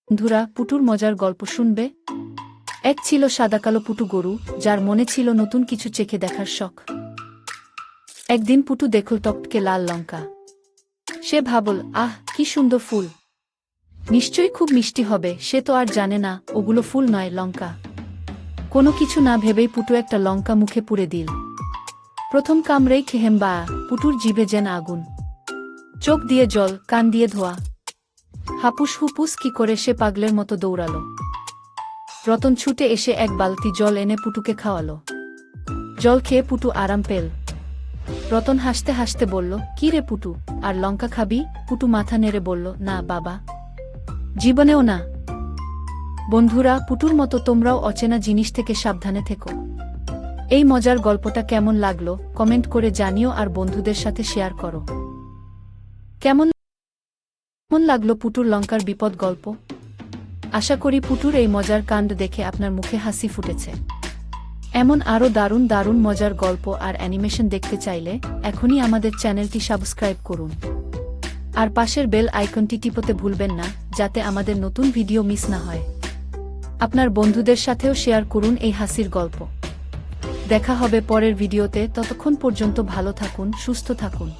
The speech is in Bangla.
বন্ধুরা, পুটুর মজার গল্প শুনবে? এক ছিল সাদাকালো পুটু গরু, যার মনে ছিল নতুন কিছু চেখে দেখার শখ। একদিন পুটু দেখল টকটকে লাল লঙ্কা। সে ভাবল, আহ, কি সুন্দর ফুল! নিশ্চয়ই খুব মিষ্টি হবে। সে তো আর জানে না ওগুলো ফুল নয়, লঙ্কা। কোনো কিছু না ভেবেই পুটু একটা লঙ্কা মুখে পুরে দিল। প্রথম কামড়েই খেহেম্বা! পুটুর জিভে যেন আগুন। চোখ দিয়ে জল, কান দিয়ে ধোয়া। হাপুস হুপুস কি করে সে পাগলের মতো দৌড়াল। রতন ছুটে এসে এক বালতি জল এনে পুটুকে খাওয়ালো। জল খেয়ে পুটু আরাম পেল। রতন হাসতে হাসতে বলল, কি রে পুটু, আর লঙ্কা খাবি? পুটু মাথা নেড়ে বলল, না বাবা, জীবনেও না। বন্ধুরা, পুটুর মতো তোমরাও অচেনা জিনিস থেকে সাবধানে থেকো। এই মজার গল্পটা কেমন লাগলো কমেন্ট করে জানিও, আর বন্ধুদের সাথে শেয়ার করো। কেমন লাগলো পুটুর লঙ্কার বিপদ গল্প? আশা করি পুটুর এই মজার কাণ্ড দেখে আপনার মুখে হাসি ফুটেছে। এমন আরও দারুণ দারুণ মজার গল্প আর অ্যানিমেশন দেখতে চাইলে এখনই আমাদের চ্যানেলটি সাবস্ক্রাইব করুন। আর পাশের বেল আইকনটি টিপতে ভুলবেন না, যাতে আমাদের নতুন ভিডিও মিস না হয়। আপনার বন্ধুদের সাথেও শেয়ার করুন এই হাসির গল্প। দেখা হবে পরের ভিডিওতে, ততক্ষণ পর্যন্ত ভালো থাকুন, সুস্থ থাকুন।